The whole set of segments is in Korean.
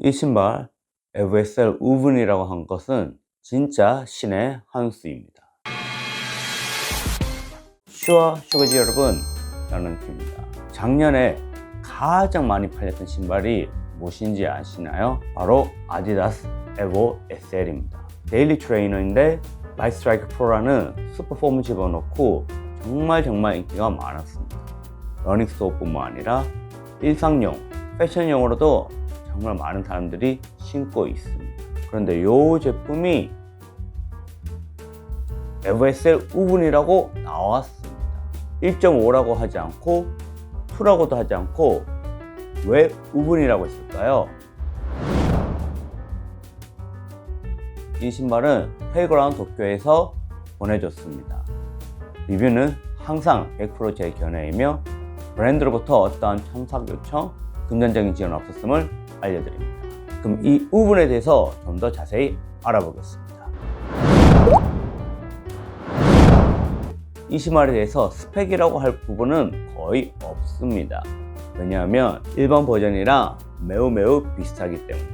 이 신발 FSL 우븐이라고 한 것은 진짜 신의 한 수입니다. 슈아 슈거지 여러분, 저는 큐입니다. 작년에 가장 많이 팔렸던 신발이 무엇인지 아시나요? 바로 아디다스 에보 SL입니다. 데일리 트레이너인데 라이트스트라이크 프로라는 슈퍼폼을 집어넣고 정말 인기가 많았습니다. 러닝스토어뿐만 아니라 일상용, 패션용으로도 정말 많은 사람들이 신고 있습니다. 그런데 이 제품이 FSL 우븐이라고 나왔습니다. 1.5라고 하지 않고 2라고도 하지 않고 왜 우븐이라고 했을까요? 이 신발은 페이그라운드 도쿄에서 보내줬습니다. 리뷰는 항상 100% 제 견해이며 브랜드로부터 어떠한 첨삭 요청, 금전적인 지원 없었음을 알려드립니다. 그럼 이 우븐에 대해서 좀 더 자세히 알아보겠습니다. 이 신발에 대해서 스펙이라고 할 부분은 거의 없습니다. 왜냐하면 일반 버전이랑 매우 비슷하기 때문에.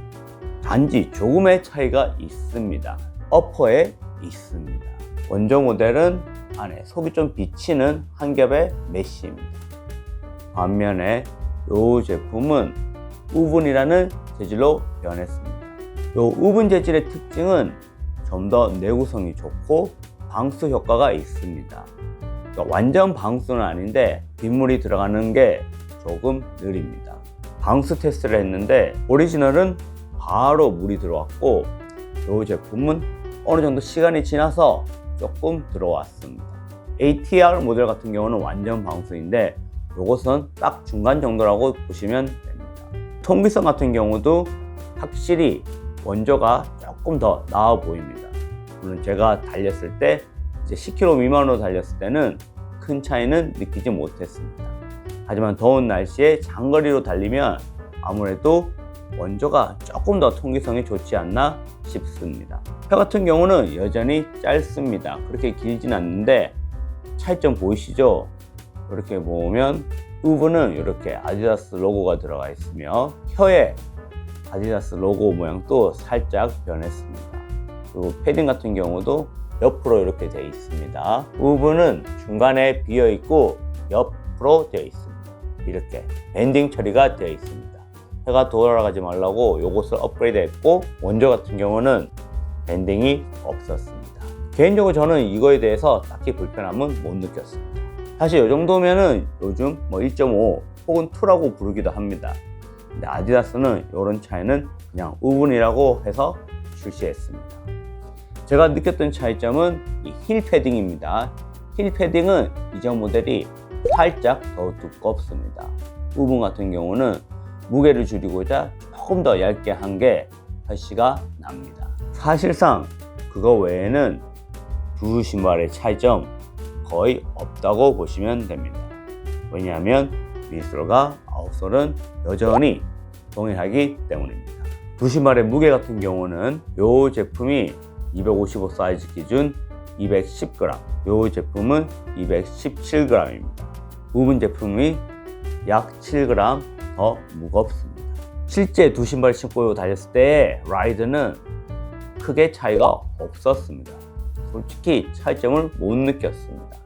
단지 조금의 차이가 있습니다. 어퍼에 있습니다. 원조 모델은 안에 속이 좀 비치는 한 겹의 메쉬입니다. 반면에 이 제품은 우븐이라는 재질로 변했습니다. 이 우븐 재질의 특징은 좀 더 내구성이 좋고 방수 효과가 있습니다. 그러니까 완전 방수는 아닌데 빗물이 들어가는 게 조금 느립니다. 방수 테스트를 했는데 오리지널은 바로 물이 들어왔고 이 제품은 어느 정도 시간이 지나서 조금 들어왔습니다. ATR 모델 같은 경우는 완전 방수인데 이것은 딱 중간 정도라고 보시면 됩니다. 통기성 같은 경우도 확실히 원조가 조금 더 나아 보입니다. 물론 제가 달렸을 때 이제 10km 미만으로 달렸을 때는 큰 차이는 느끼지 못했습니다. 하지만 더운 날씨에 장거리로 달리면 아무래도 원조가 조금 더 통기성이 좋지 않나 싶습니다. 혀 같은 경우는 여전히 짧습니다. 그렇게 길진 않는데 차이점 보이시죠? 이렇게 보면 우븐은 이렇게 아디다스 로고가 들어가 있으며 혀에 아디다스 로고 모양도 살짝 변했습니다. 그리고 패딩 같은 경우도 옆으로 이렇게 되어 있습니다. 우븐은 중간에 비어 있고 옆으로 되어 있습니다. 이렇게 밴딩 처리가 되어 있습니다. 혀가 돌아가지 말라고 이것을 업그레이드 했고 원조 같은 경우는 밴딩이 없었습니다. 개인적으로 저는 이거에 대해서 딱히 불편함은 못 느꼈습니다. 사실 이 정도면은 요즘 1.5 혹은 2라고 부르기도 합니다. 근데 아디다스는 이런 차이는 그냥 우븐이라고 해서 출시했습니다. 제가 느꼈던 차이점은 이 힐 패딩입니다. 힐 패딩은 이전 모델이 살짝 더 두껍습니다. 우븐 같은 경우는 무게를 줄이고자 조금 더 얇게 한 게 표시가 납니다. 사실상 그거 외에는 두 신발의 차이점 거의 없다고 보시면 됩니다. 왜냐하면 밑솔과 아웃솔은 여전히 동일하기 때문입니다. 두 신발의 무게 같은 경우는 이 제품이 255 사이즈 기준 210g, 이 제품은 217g입니다. 우븐 제품이 약 7g 더 무겁습니다. 실제 두 신발 신고 달렸을 때의 라이드는 크게 차이가 없었습니다. 솔직히 차이점을 못 느꼈습니다.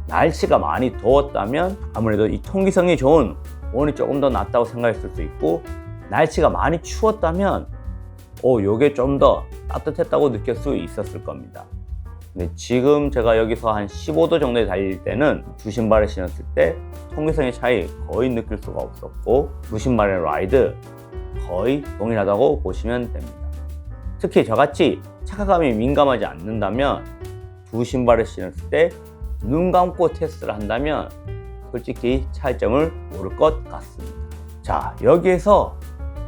날씨가 많이 더웠다면 아무래도 이 통기성이 좋은 원이 조금 더 낫다고 생각했을 수 있고, 날씨가 많이 추웠다면 요게 좀 더 따뜻했다고 느낄 수 있었을 겁니다. 근데 지금 제가 여기서 한 15도 정도에 달릴 때는 두 신발을 신었을 때 통기성의 차이 거의 느낄 수가 없었고, 두 신발의 라이드 거의 동일하다고 보시면 됩니다. 특히 저같이 착화감이 민감하지 않는다면 두 신발을 신었을 때 눈 감고 테스트를 한다면 솔직히 차이점을 모를 것 같습니다. 자, 여기에서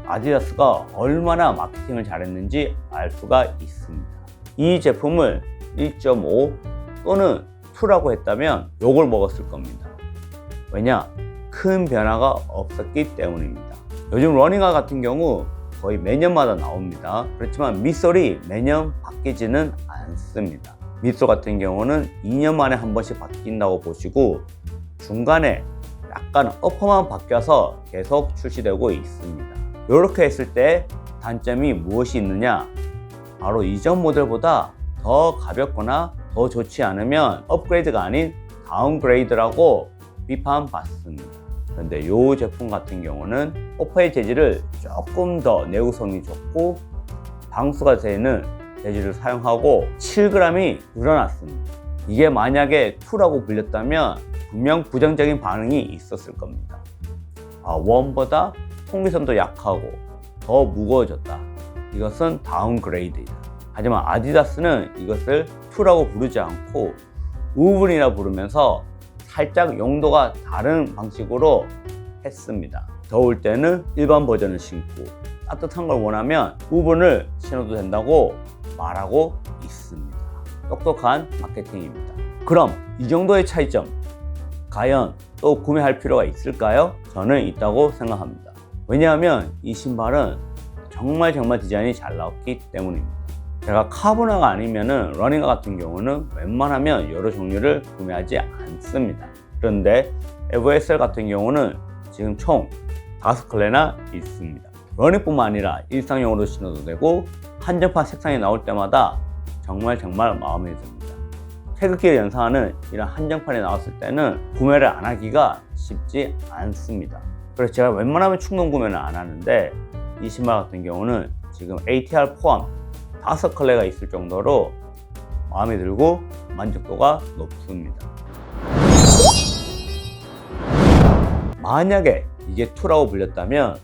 아디다스가 얼마나 마케팅을 잘했는지 알 수가 있습니다. 이 제품을 1.5 또는 2라고 했다면 욕을 먹었을 겁니다. 왜냐? 큰 변화가 없었기 때문입니다. 요즘 러닝화 같은 경우 거의 매년마다 나옵니다. 그렇지만 밑솔이 매년 바뀌지는 않습니다. 밑솔 같은 경우는 2년 만에 한 번씩 바뀐다고 보시고, 중간에 약간 어퍼만 바뀌어서 계속 출시되고 있습니다. 이렇게 했을 때 단점이 무엇이 있느냐? 바로 이전 모델보다 더 가볍거나 더 좋지 않으면 업그레이드가 아닌 다운그레이드라고 비판받습니다. 그런데 이 제품 같은 경우는 오퍼의 재질을 조금 더 내구성이 좋고 방수가 되는 재질을 사용하고 7g이 늘어났습니다. 이게 만약에 2라고 불렸다면 분명 부정적인 반응이 있었을 겁니다. 1보다 통기성도 약하고 더 무거워졌다. 이것은 다운그레이드이다. 하지만 아디다스는 이것을 2라고 부르지 않고 우분이라 부르면서 살짝 용도가 다른 방식으로 했습니다. 더울 때는 일반 버전을 신고 따뜻한 걸 원하면 우분을 신어도 된다고 말하고 있습니다. 똑똑한 마케팅입니다. 그럼 이 정도의 차이점 과연 또 구매할 필요가 있을까요? 저는 있다고 생각합니다. 왜냐하면 이 신발은 정말 디자인이 잘 나왔기 때문입니다. 제가 카보나가 아니면은 러닝화 같은 경우는 웬만하면 여러 종류를 구매하지 않습니다. 그런데 에버에셀 같은 경우는 지금 총 5컬러나 있습니다. 러닝뿐만 아니라 일상용으로 신어도 되고 한정판 색상이 나올 때마다 정말 마음에 듭니다. 태극기를 연상하는 이런 한정판이 나왔을 때는 구매를 안 하기가 쉽지 않습니다. 그래서 제가 웬만하면 충동 구매는 안 하는데 이 신발 같은 경우는 지금 ATR 포함 5컬러가 있을 정도로 마음에 들고 만족도가 높습니다. 만약에 이게 2라고 불렸다면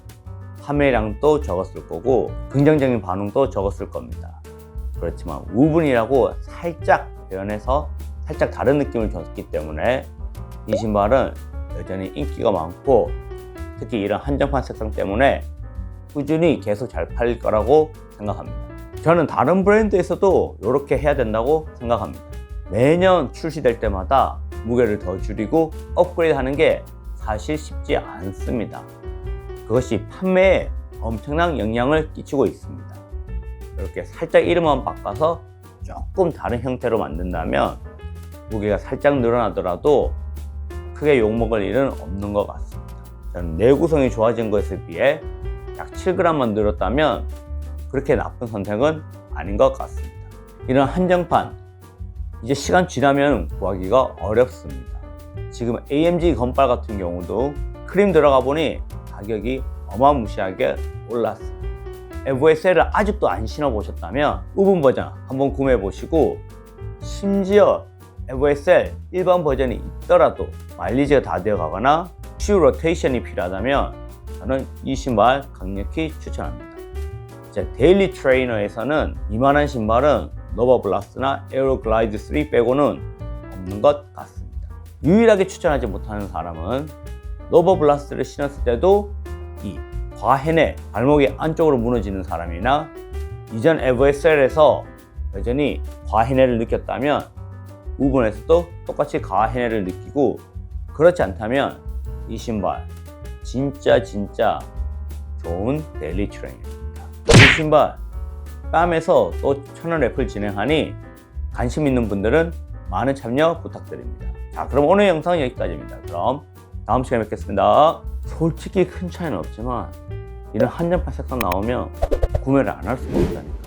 판매량도 적었을 거고 긍정적인 반응도 적었을 겁니다. 그렇지만 우분이라고 살짝 표현해서 살짝 다른 느낌을 줬기 때문에 이 신발은 여전히 인기가 많고 특히 이런 한정판 색상 때문에 꾸준히 계속 잘 팔릴 거라고 생각합니다. 저는 다른 브랜드에서도 이렇게 해야 된다고 생각합니다. 매년 출시될 때마다 무게를 더 줄이고 업그레이드 하는 게 사실 쉽지 않습니다. 그것이 판매에 엄청난 영향을 끼치고 있습니다. 이렇게 살짝 이름만 바꿔서 조금 다른 형태로 만든다면 무게가 살짝 늘어나더라도 크게 욕먹을 일은 없는 것 같습니다. 저는 내구성이 좋아진 것에 비해 약 7g만 늘었다면 그렇게 나쁜 선택은 아닌 것 같습니다. 이런 한정판 이제 시간 지나면 구하기가 어렵습니다. 지금 AMG 건발 같은 경우도 크림 들어가 보니 가격이 어마무시하게 올랐습니다. 에버에셀을 아직도 안 신어보셨다면 우분 버전 한번 구매해 보시고 심지어 에버에셀 일반 버전이 있더라도 마일리지가 다 되어 가거나 슈 로테이션이 필요하다면 저는 이 신발 강력히 추천합니다. 데일리 트레이너에서는 이만한 신발은 노바블라스트나 에어로글라이드 3 빼고는 없는 것 같습니다. 유일하게 추천하지 못하는 사람은 노바블라스트를 신었을 때도 이 과해내 발목이 안쪽으로 무너지는 사람이나 이전 에버에셀에서 여전히 과해내를 느꼈다면 우분에서도 똑같이 과해내를 느끼고 그렇지 않다면 이 신발 진짜 좋은 데일리 트레이너입니다. 이 신발 뺨에서 또 천원 랩을 진행하니 관심 있는 분들은 많은 참여 부탁드립니다. 자, 그럼 오늘 영상은 여기까지입니다. 그럼 다음 시간에 뵙겠습니다. 솔직히 큰 차이는 없지만 이런 한정판 색상 나오면 구매를 안 할 수가 없다니까.